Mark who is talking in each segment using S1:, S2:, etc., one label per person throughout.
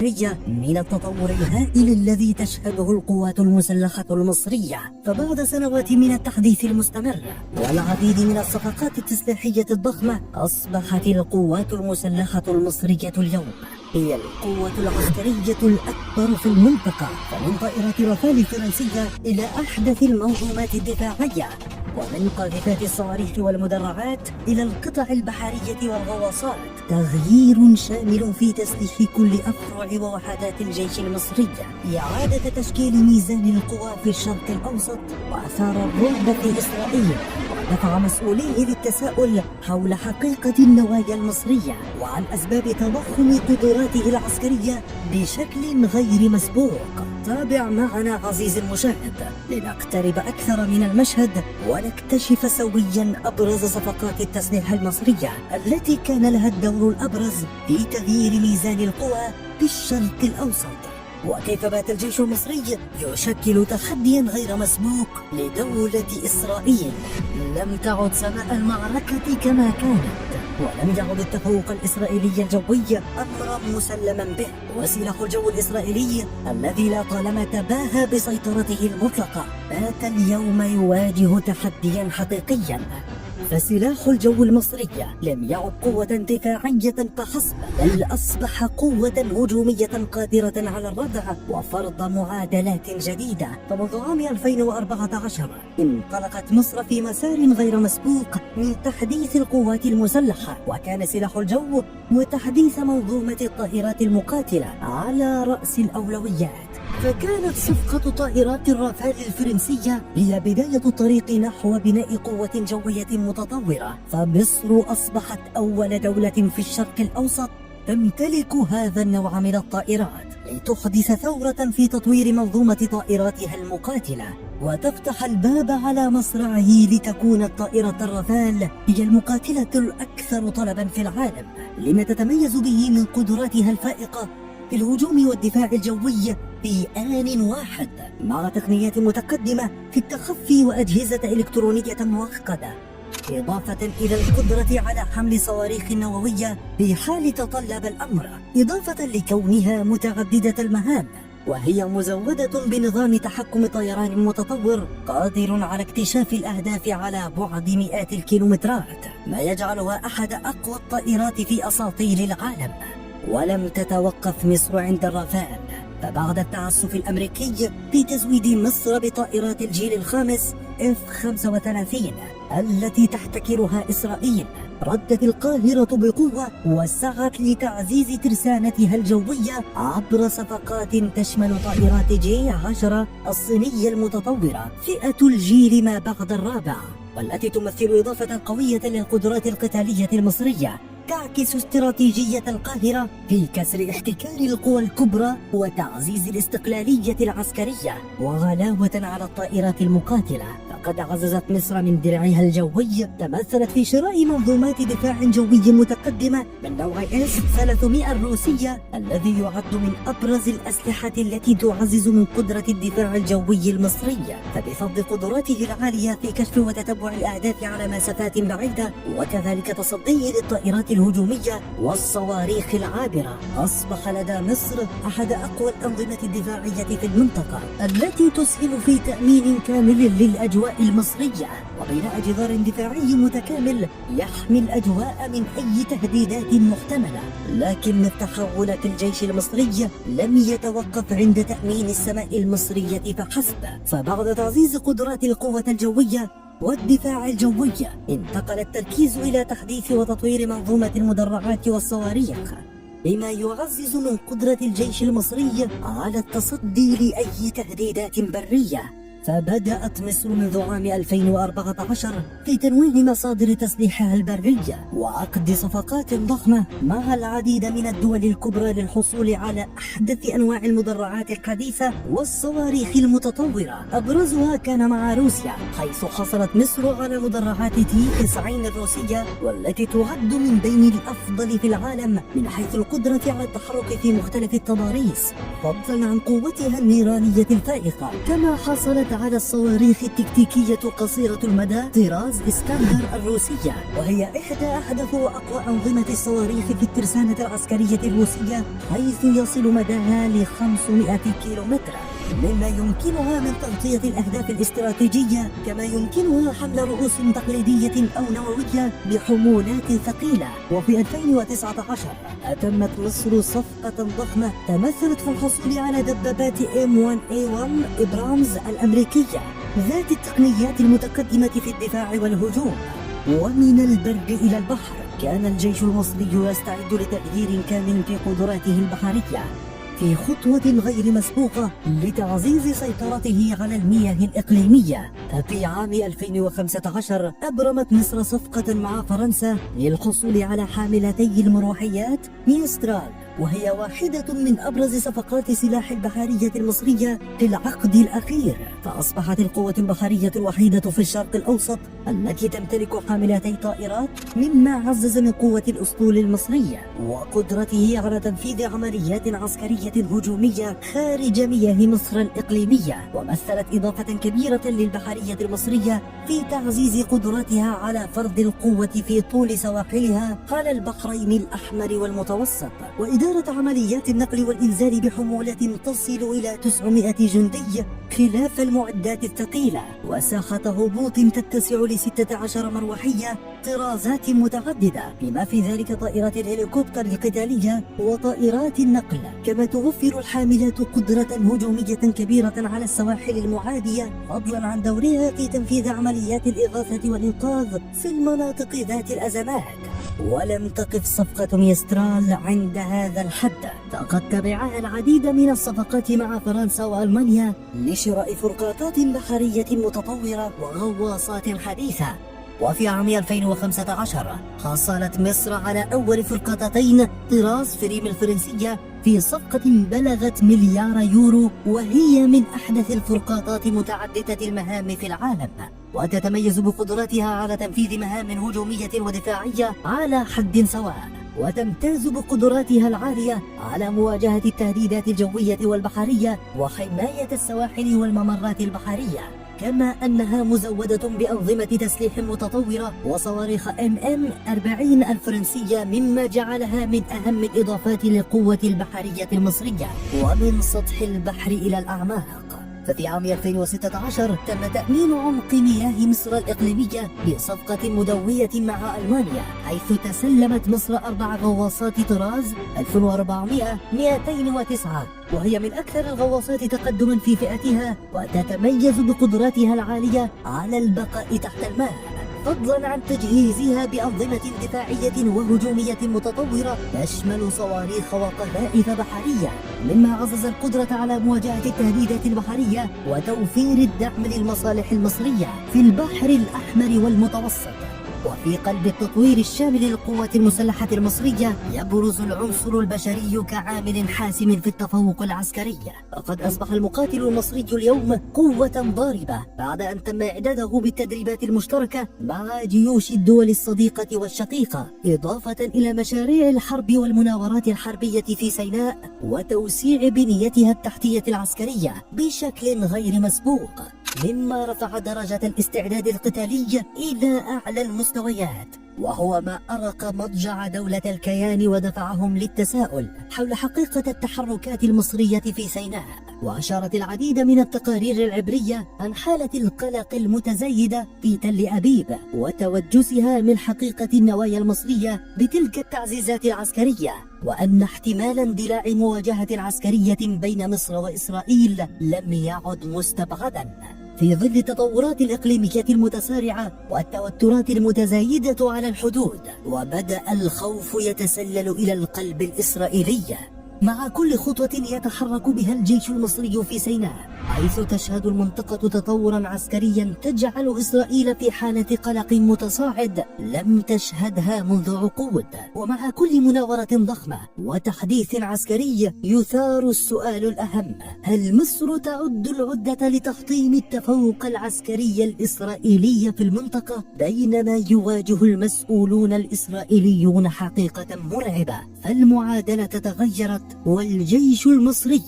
S1: من التطور الهائل الذي تشهده القوات المسلحة المصرية. فبعد سنوات من التحديث المستمر والعديد من الصفقات التسليحية الضخمة، أصبحت القوات المسلحة المصرية اليوم هي القوة العسكرية الأكبر في المنطقة، فمن طائرات رافال الفرنسية إلى أحدث المنظومات الدفاعية، ومن قاذفات الصواريخ والمدرعات إلى القطع البحرية والغواصات. تغيير شامل في تسليح كل أفرع ووحدات الجيش المصري، إعادة تشكيل ميزان القوى في الشرق الأوسط، وأثار الرعب في إسرائيل، ودفع مسؤوليه للتساؤل حول حقيقة النوايا المصرية وعن أسباب تضخم قدراته العسكرية بشكل غير مسبوق. تابع معنا عزيزي المشاهد لنقترب أكثر من المشهد ونكتشف سويا أبرز صفقات التسليح المصرية التي كان لها الدور الأبرز في تغيير ميزان القوى في الشرق الأوسط، وكيف بات الجيش المصري يشكل تحديا غير مسبوق لدولة إسرائيل. لم تعد سماء المعركة كما كانت، ولم يعد التفوق الإسرائيلي الجوي أمرا مسلما به، وسلاح الجو الإسرائيلي الذي لا طالما تباهى بسيطرته المطلقة بات اليوم يواجه تحديا حقيقيا. فسلاح الجو المصري لم يعد قوة دفاعية فحسب، بل أصبح قوة هجومية قادرة على الردع وفرض معادلات جديدة. فمنذ عام 2014 انطلقت مصر في مسار غير مسبوق من تحديث القوات المسلحة، وكان سلاح الجو وتحديث منظومة الطائرات المقاتلة على رأس الأولويات. فكانت صفقة طائرات الرافال الفرنسية هي بداية الطريق نحو بناء قوة جوية متطورة، فمصر أصبحت أول دولة في الشرق الأوسط تمتلك هذا النوع من الطائرات، لتحدث ثورة في تطوير منظومة طائراتها المقاتلة وتفتح الباب على مصراعه لتكون الطائرة الرافال هي المقاتلة الأكثر طلبا في العالم، لما تتميز به من قدراتها الفائقة في الهجوم والدفاع الجوي في آن واحد، مع تقنيات متقدمة في التخفي وأجهزة إلكترونية معقدة، إضافة إلى القدرة على حمل صواريخ نووية في حال تطلب الأمر، إضافة لكونها متعددة المهام، وهي مزودة بنظام تحكم طيران متطور قادر على اكتشاف الأهداف على بعد مئات الكيلومترات، ما يجعلها أحد أقوى الطائرات في أساطيل العالم. ولم تتوقف مصر عند الرافال، فبعد التعسف الأمريكي في تزويد مصر بطائرات الجيل الخامس F-35 التي تحتكرها إسرائيل، ردت القاهرة بقوة وسعت لتعزيز ترسانتها الجوية عبر صفقات تشمل طائرات J-10 الصينية المتطورة فئة الجيل ما بعد الرابع، والتي تمثل إضافة قوية للقدرات القتالية المصرية، تعكس استراتيجية القاهرة في كسر احتكار القوى الكبرى وتعزيز الاستقلالية العسكرية وغلاوة على الطائرات المقاتلة. فقد عززت مصر من درعها الجوي، تمثلت في شراء منظومات دفاع جوي متقدمة من نوع S-300 الروسية الذي يعد من أبرز الأسلحة التي تعزز من قدرة الدفاع الجوي المصري، فبفضل قدراته العالية في كشف وتتبع الأهداف على مسافات بعيدة وكذلك تصديه للطائرات الهجومية والصواريخ العابرة، أصبح لدى مصر أحد أقوى الأنظمة الدفاعية في المنطقة التي تسهم في تأمين كامل للأجواء المصرية وبناء جدار دفاعي متكامل يحمي الأجواء من أي تهديدات محتملة. لكن التحول في الجيش المصري لم يتوقف عند تأمين السماء المصرية فحسب، فبعد تعزيز قدرات القوة الجوية والدفاع الجوي انتقل التركيز إلى تحديث وتطوير منظومة المدرعات والصواريخ، بما يعزز من قدرة الجيش المصري على التصدي لأي تهديدات برية. فبدأت مصر منذ عام 2014 في تنويع مصادر تسليحها البرية وعقد صفقات ضخمة مع العديد من الدول الكبرى للحصول على أحدث أنواع المدرعات الحديثة والصواريخ المتطورة. أبرزها كان مع روسيا، حيث حصلت مصر على مدرعات T-90 الروسية، والتي تعد من بين الأفضل في العالم من حيث القدرة على التحرك في مختلف التضاريس، فضلا عن قوتها النيرانية الفائقة. كما حصلت على الصواريخ التكتيكية قصيرة المدى طراز إسكندر الروسية، وهي إحدى أحدث وأقوى أنظمة الصواريخ في الترسانة العسكرية الروسية، حيث يصل مداها ل 500 كيلومتر، مما يمكنها من تغطية الأهداف الاستراتيجية، كما يمكنها حمل رؤوس تقليدية أو نووية بحمولات ثقيلة. وفي 2019 أتمت مصر صفقة ضخمة تمثلت في الحصول على دبابات M1A1 إبرامز الأمريكية ذات التقنيات المتقدمة في الدفاع والهجوم. ومن البر إلى البحر كان الجيش المصري يستعد لتغيير كامل في قدراته البحرية في خطوة غير مسبوقة لتعزيز سيطرته على المياه الإقليمية. ففي عام 2015 أبرمت مصر صفقة مع فرنسا للحصول على حاملتي المروحيات ميسترال، وهي واحدة من أبرز صفقات سلاح البحرية المصرية في العقد الأخير، فأصبحت القوة البحرية الوحيدة في الشرق الأوسط التي تمتلك حاملتي طائرات، مما عزز من قوة الأسطول المصرية وقدرته على تنفيذ عمليات عسكرية هجومية خارج مياه مصر الإقليمية، ومثلت إضافة كبيرة للبحرية المصرية في تعزيز قدراتها على فرض القوة في طول سواحلها على البحرين الأحمر والمتوسط، وإدارة عمليات النقل والإنزال بحمولات تصل إلى 900 جندي، خلاف المعدات الثقيلة، وساحة هبوط تتسع ل 16 مروحية طرازات متعددة، بما في ذلك طائرات الهليكوبتر القتالية وطائرات النقل. كما توفر الحاملات قدرة هجومية كبيرة على السواحل المعادية، فضلا عن دورها في تنفيذ عمليات الإغاثة والإنقاذ في المناطق ذات الأزمات. ولم تقف صفقة ميسترال عند هذا الحد، فقد تبعها العديد من الصفقات مع فرنسا وألمانيا لشراء فرقاطات بحرية متطورة وغواصات حديثة. وفي عام 2015 حصلت مصر على أول فرقاطتين طراز فريم الفرنسية في صفقة بلغت مليار يورو، وهي من أحدث الفرقاطات متعددة المهام في العالم، وتتميز بقدراتها على تنفيذ مهام هجومية ودفاعية على حد سواء، وتمتاز بقدراتها العالية على مواجهة التهديدات الجوية والبحرية وحماية السواحل والممرات البحرية، كما أنها مزودة بأنظمة تسليح متطورة وصواريخ MM40 الفرنسية، مما جعلها من أهم الإضافات للقوة البحرية المصرية ومن سطح البحر إلى الأعماق. ففي عام 2016 تم تأمين عمق مياه مصر الإقليمية بصفقة مدوية مع ألمانيا، حيث تسلمت مصر 4 غواصات طراز 2400-209، وهي من أكثر الغواصات تقدما في فئتها، وتتميز بقدراتها العالية على البقاء تحت الماء، فضلا عن تجهيزها بأنظمة دفاعية وهجومية متطورة تشمل صواريخ وقذائف بحرية، مما عزز القدرة على مواجهة التهديدات البحرية وتوفير الدعم للمصالح المصرية في البحر الأحمر والمتوسط. وفي قلب التطوير الشامل للقوات المسلحة المصرية يبرز العنصر البشري كعامل حاسم في التفوق العسكري، فقد أصبح المقاتل المصري اليوم قوة ضاربة بعد أن تم إعداده بالتدريبات المشتركة مع جيوش الدول الصديقة والشقيقة، إضافة إلى مشاريع الحرب والمناورات الحربية في سيناء وتوسيع بنيتها التحتية العسكرية بشكل غير مسبوق، مما رفع درجة الاستعداد القتالي إلى أعلى المستويات، وهو ما أرق مضجع دولة الكيان ودفعهم للتساؤل حول حقيقة التحركات المصرية في سيناء. وأشارت العديد من التقارير العبرية عن حالة القلق المتزايدة في تل أبيب وتوجسها من حقيقة النوايا المصرية بتلك التعزيزات العسكرية، وأن احتمال اندلاع مواجهة عسكرية بين مصر وإسرائيل لم يعد مستبعدا في ظل التطورات الإقليمية المتسارعة والتوترات المتزايدة على الحدود. وبدأ الخوف يتسلل إلى القلب الإسرائيلي مع كل خطوة يتحرك بها الجيش المصري في سيناء، حيث تشهد المنطقة تطورا عسكريا تجعل إسرائيل في حالة قلق متصاعد لم تشهدها منذ عقود. ومع كل مناورة ضخمة وتحديث عسكري يثار السؤال الأهم: هل مصر تعد العدة لتحطيم التفوق العسكري الإسرائيلي في المنطقة، بينما يواجه المسؤولون الإسرائيليون حقيقة مرعبة؟ فالمعادلة تغيرت، والجيش المصري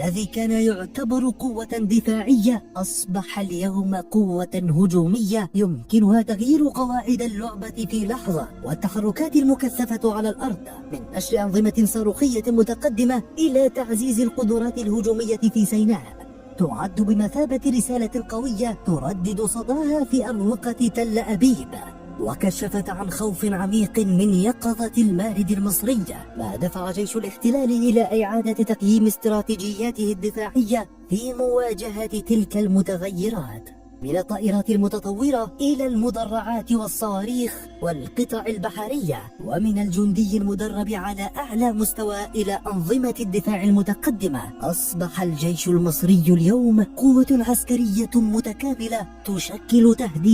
S1: الذي كان يعتبر قوة دفاعية أصبح اليوم قوة هجومية يمكنها تغيير قواعد اللعبة في لحظة، والتحركات المكثفة على الأرض من نشر أنظمة صاروخية متقدمة إلى تعزيز القدرات الهجومية في سيناء تعد بمثابة رسالة قوية تردد صداها في أروقة تل أبيب، وكشفت عن خوف عميق من يقظة المارد المصري، ما دفع جيش الاحتلال إلى إعادة تقييم استراتيجياته الدفاعية في مواجهة تلك المتغيرات، من الطائرات المتطورة إلى المدرعات والصواريخ والقطع البحرية، ومن الجندي المدرب على أعلى مستوى إلى أنظمة الدفاع المتقدمة. أصبح الجيش المصري اليوم قوة عسكرية متكاملة تشكل تهديد